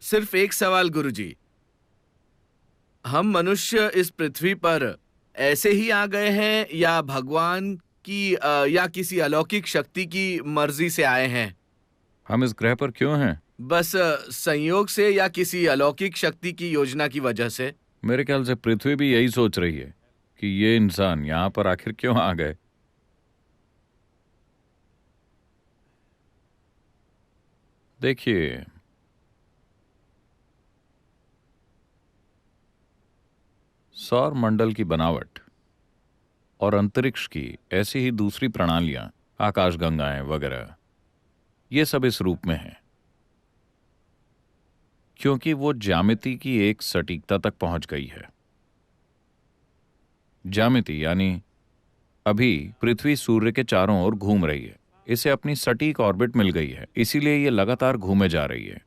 सिर्फ एक सवाल गुरुजी। हम मनुष्य इस पृथ्वी पर ऐसे ही आ गए हैं या भगवान की या किसी अलौकिक शक्ति की मर्जी से आए हैं? हम इस ग्रह पर क्यों हैं? बस संयोग से या किसी अलौकिक शक्ति की योजना की वजह से? मेरे ख्याल से पृथ्वी भी यही सोच रही है कि ये इंसान यहाँ पर आखिर क्यों आ गए। देखिए, सौर मंडल की बनावट और अंतरिक्ष की ऐसी ही दूसरी प्रणालियां, आकाशगंगाएं वगैरह, ये सब इस रूप में हैं क्योंकि वो ज्यामिति की एक सटीकता तक पहुंच गई है। ज्यामिति यानी अभी पृथ्वी सूर्य के चारों ओर घूम रही है, इसे अपनी सटीक ऑर्बिट मिल गई है, इसीलिए ये लगातार घूमे जा रही है।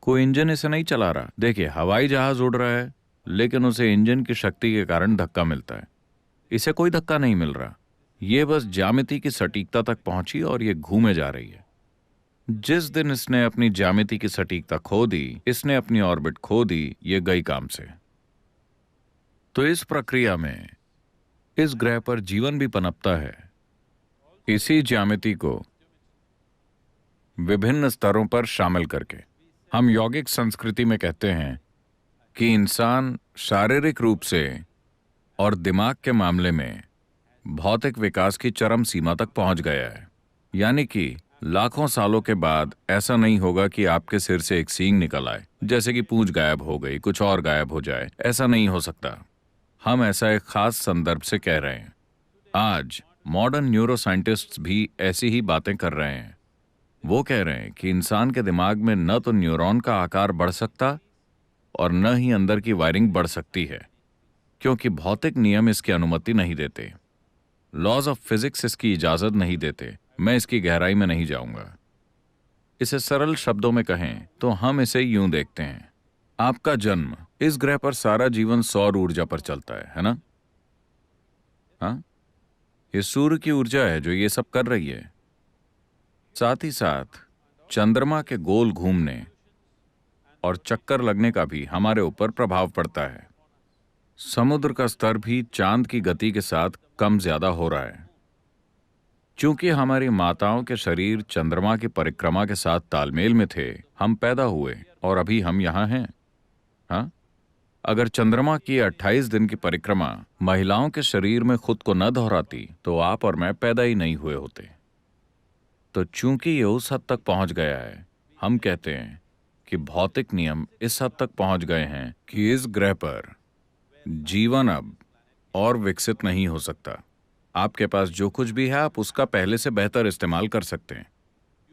कोई इंजन इसे नहीं चला रहा। देखिए, हवाई जहाज उड़ रहा है लेकिन उसे इंजन की शक्ति के कारण धक्का मिलता है, इसे कोई धक्का नहीं मिल रहा। ये बस ज्यामिति की सटीकता तक पहुंची और ये घूमे जा रही है। जिस दिन इसने अपनी ज्यामिति की सटीकता खो दी, इसने अपनी ऑर्बिट खो दी, ये गई काम से। तो इस प्रक्रिया में इस ग्रह पर जीवन भी पनपता है। इसी ज्यामिति को विभिन्न स्तरों पर शामिल करके हम यौगिक संस्कृति में कहते हैं कि इंसान शारीरिक रूप से और दिमाग के मामले में भौतिक विकास की चरम सीमा तक पहुंच गया है। यानी कि लाखों सालों के बाद ऐसा नहीं होगा कि आपके सिर से एक सींग निकल आए, जैसे कि पूंछ गायब हो गई, कुछ और गायब हो जाए। ऐसा नहीं हो सकता। हम ऐसा एक खास संदर्भ से कह रहे हैं। आज मॉडर्न न्यूरो साइंटिस्ट्स भी ऐसी ही बातें कर रहे हैं। वो कह रहे हैं कि इंसान के दिमाग में न तो न्यूरॉन का आकार बढ़ सकता और न ही अंदर की वायरिंग बढ़ सकती है, क्योंकि भौतिक नियम इसकी अनुमति नहीं देते। लॉज ऑफ फिजिक्स इसकी इजाजत नहीं देते। मैं इसकी गहराई में नहीं जाऊंगा। इसे सरल शब्दों में कहें तो हम इसे यूं देखते हैं। आपका जन्म, इस ग्रह पर सारा जीवन सौर ऊर्जा पर चलता है ना? हाँ, ये सूर्य की ऊर्जा है जो ये सब कर रही है। साथ ही साथ चंद्रमा के गोल घूमने और चक्कर लगने का भी हमारे ऊपर प्रभाव पड़ता है। समुद्र का स्तर भी चांद की गति के साथ कम ज्यादा हो रहा है। चूंकि हमारी माताओं के शरीर चंद्रमा की परिक्रमा के साथ तालमेल में थे, हम पैदा हुए और अभी हम यहाँ हैं। हाँ, अगर चंद्रमा की 28 दिन की परिक्रमा महिलाओं के शरीर में खुद को न दोहराती तो आप और मैं पैदा ही नहीं हुए होते। तो चूंकि ये उस हद तक पहुंच गया है, हम कहते हैं कि भौतिक नियम इस हद तक पहुंच गए हैं कि इस ग्रह पर जीवन अब और विकसित नहीं हो सकता। आपके पास जो कुछ भी है, आप उसका पहले से बेहतर इस्तेमाल कर सकते हैं।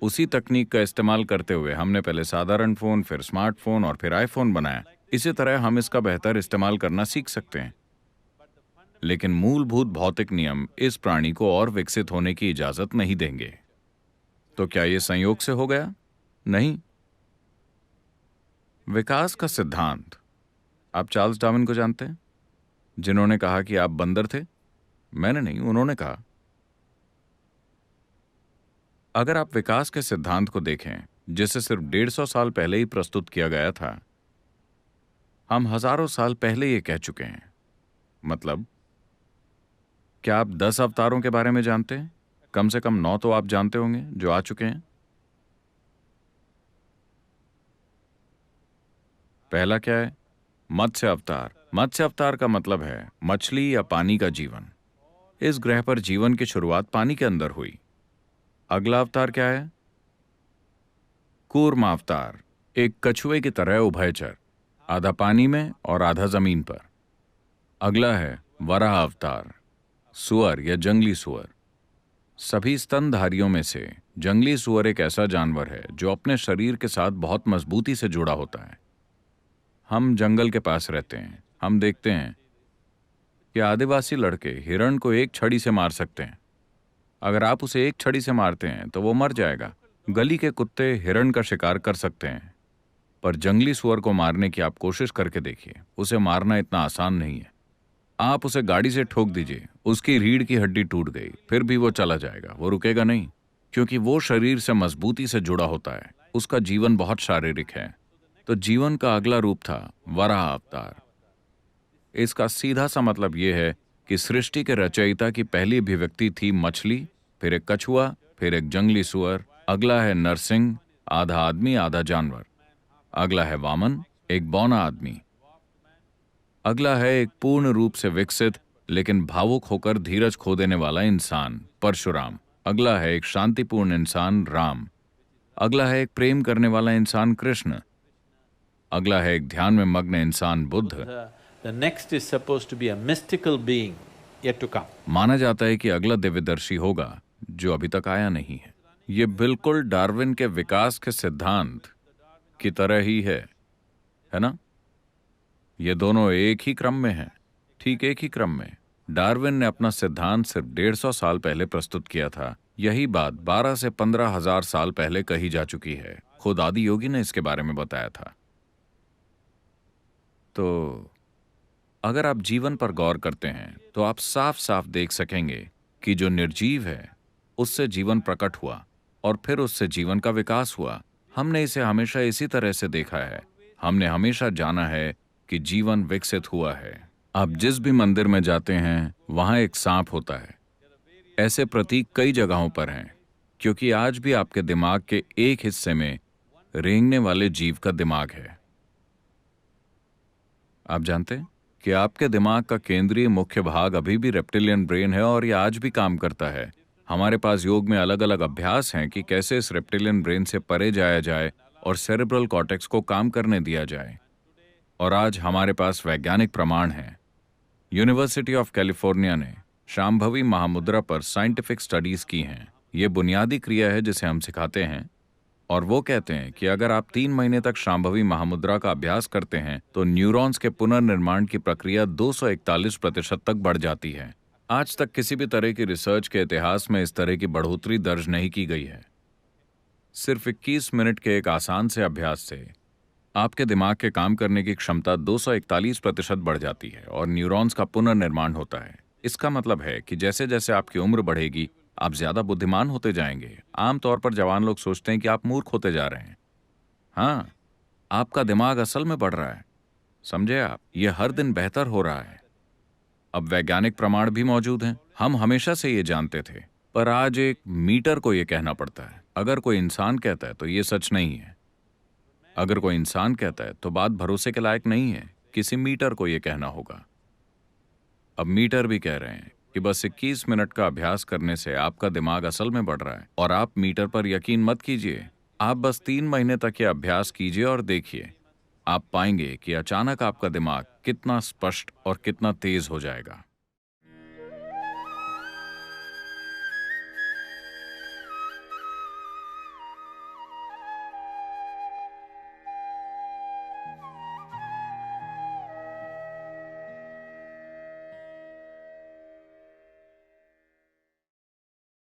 उसी तकनीक का इस्तेमाल करते हुए हमने पहले साधारण फोन, फिर स्मार्टफोन और फिर आईफोन बनाया। इसी तरह हम इसका बेहतर इस्तेमाल करना सीख सकते हैं। लेकिन मूलभूत भौतिक नियम इस प्राणी को और विकसित होने की इजाजत नहीं देंगे। तो क्या यह संयोग से हो गया? नहीं। विकास का सिद्धांत, आप चार्ल्स डार्विन को जानते हैं, जिन्होंने कहा कि आप बंदर थे? मैंने नहीं, उन्होंने कहा। अगर आप विकास के सिद्धांत को देखें, जिसे सिर्फ 150 साल पहले ही प्रस्तुत किया गया था, हम हजारों साल पहले ये कह चुके हैं। मतलब, क्या आप 10 अवतारों के बारे में जानते हैं? कम से कम 9 तो आप जानते होंगे जो आ चुके हैं। पहला क्या है? मत्स्य अवतार। मत्स्य अवतार का मतलब है मछली या पानी का जीवन। इस ग्रह पर जीवन की शुरुआत पानी के अंदर हुई। अगला अवतार क्या है? कूर्म अवतार, एक कछुए की तरह उभयचर, आधा पानी में और आधा जमीन पर। अगला है वराह अवतार, सुअर या जंगली सुअर। सभी स्तनधारियों में से जंगली सुअर एक ऐसा जानवर है जो अपने शरीर के साथ बहुत मजबूती से जुड़ा होता है। हम जंगल के पास रहते हैं। हम देखते हैं कि आदिवासी लड़के हिरण को एक छड़ी से मार सकते हैं। अगर आप उसे एक छड़ी से मारते हैं तो वो मर जाएगा। गली के कुत्ते हिरण का शिकार कर सकते हैं, पर जंगली सुअर को मारने की आप कोशिश करके देखिए। उसे मारना इतना आसान नहीं है। आप उसे गाड़ी से ठोक दीजिए, उसकी रीढ़ की हड्डी टूट गई, फिर भी वो चला जाएगा, वो रुकेगा नहीं, क्योंकि वो शरीर से मजबूती से जुड़ा होता है। उसका जीवन बहुत शारीरिक है। तो जीवन का अगला रूप था वराह अवतार। इसका सीधा सा मतलब यह है कि सृष्टि के रचयिता की पहली अभिव्यक्ति थी मछली, फिर एक कछुआ, फिर एक जंगली सुअर, अगला है नरसिंह, आधा आदमी आधा जानवर, अगला है वामन, एक बौना आदमी, अगला है एक पूर्ण रूप से विकसित लेकिन भावुक होकर धीरज खो देने वाला इंसान परशुराम, अगला है एक शांतिपूर्ण इंसान राम, अगला है एक प्रेम करने वाला इंसान कृष्ण, अगला है एक ध्यान में मग्न इंसान Buddha. The next is supposed to be a mystical being yet to come. माना जाता है कि अगला दिव्यदर्शी होगा जो अभी तक आया नहीं है। ये बिल्कुल डार्विन के विकास के सिद्धांत की तरह ही है ना? ये दोनों एक ही क्रम में हैं, ठीक एक ही क्रम में। डार्विन ने अपना सिद्धांत सिर्फ 150 साल पहले प्रस्तुत किया था। यही बात 12 से 15 हजार साल पहले कही जा चुकी है। खुद आदि योगी ने इसके बारे में बताया था। तो अगर आप जीवन पर गौर करते हैं तो आप साफ साफ देख सकेंगे कि जो निर्जीव है उससे जीवन प्रकट हुआ और फिर उससे जीवन का विकास हुआ। हमने इसे हमेशा इसी तरह से देखा है। हमने हमेशा जाना है कि जीवन विकसित हुआ है। आप जिस भी मंदिर में जाते हैं वहां एक सांप होता है। ऐसे प्रतीक कई जगहों पर हैं क्योंकि आज भी आपके दिमाग के एक हिस्से में रेंगने वाले जीव का दिमाग है। आप जानते हैं कि आपके दिमाग का केंद्रीय मुख्य भाग अभी भी रेप्टिलियन ब्रेन है और यह आज भी काम करता है। हमारे पास योग में अलग अलग अभ्यास हैं कि कैसे इस रेप्टिलियन ब्रेन से परे जाया जाए और सेरेब्रल कॉर्टेक्स को काम करने दिया जाए। और आज हमारे पास वैज्ञानिक प्रमाण हैं। यूनिवर्सिटी ऑफ कैलिफोर्निया ने शांभवी महामुद्रा पर साइंटिफिक स्टडीज की हैं। ये बुनियादी क्रिया है जिसे हम सिखाते हैं और वो कहते हैं कि अगर आप 3 महीने तक शांभवी महामुद्रा का अभ्यास करते हैं तो न्यूरॉन्स के पुनर्निर्माण की प्रक्रिया 241% तक बढ़ जाती है। आज तक किसी भी तरह की रिसर्च के इतिहास में इस तरह की बढ़ोतरी दर्ज नहीं की गई है। सिर्फ 21 मिनट के एक आसान से अभ्यास से आपके दिमाग के काम करने की क्षमता 241% बढ़ जाती है और न्यूरॉन्स का पुनर्निर्माण होता है। इसका मतलब है कि जैसे जैसे आपकी उम्र बढ़ेगी आप ज्यादा बुद्धिमान होते जाएंगे। आमतौर पर जवान लोग सोचते हैं कि आप मूर्ख होते जा रहे हैं। हाँ, आपका दिमाग असल में बढ़ रहा है। समझे आप? ये हर दिन बेहतर हो रहा है। अब वैज्ञानिक प्रमाण भी मौजूद हैं। हम हमेशा से ये जानते थे, पर आज एक मीटर को ये कहना पड़ता है। अगर कोई इंसान कहता है तो ये सच नहीं है। अगर कोई इंसान कहता है तो बात भरोसे के लायक नहीं है। किसी मीटर को ये कहना होगा। अब मीटर भी कह रहे हैं कि बस 21 मिनट का अभ्यास करने से आपका दिमाग असल में बढ़ रहा है। और आप मीटर पर यकीन मत कीजिए। आप बस 3 महीने तक ये अभ्यास कीजिए और देखिए, आप पाएंगे कि अचानक आपका दिमाग कितना स्पष्ट और कितना तेज हो जाएगा।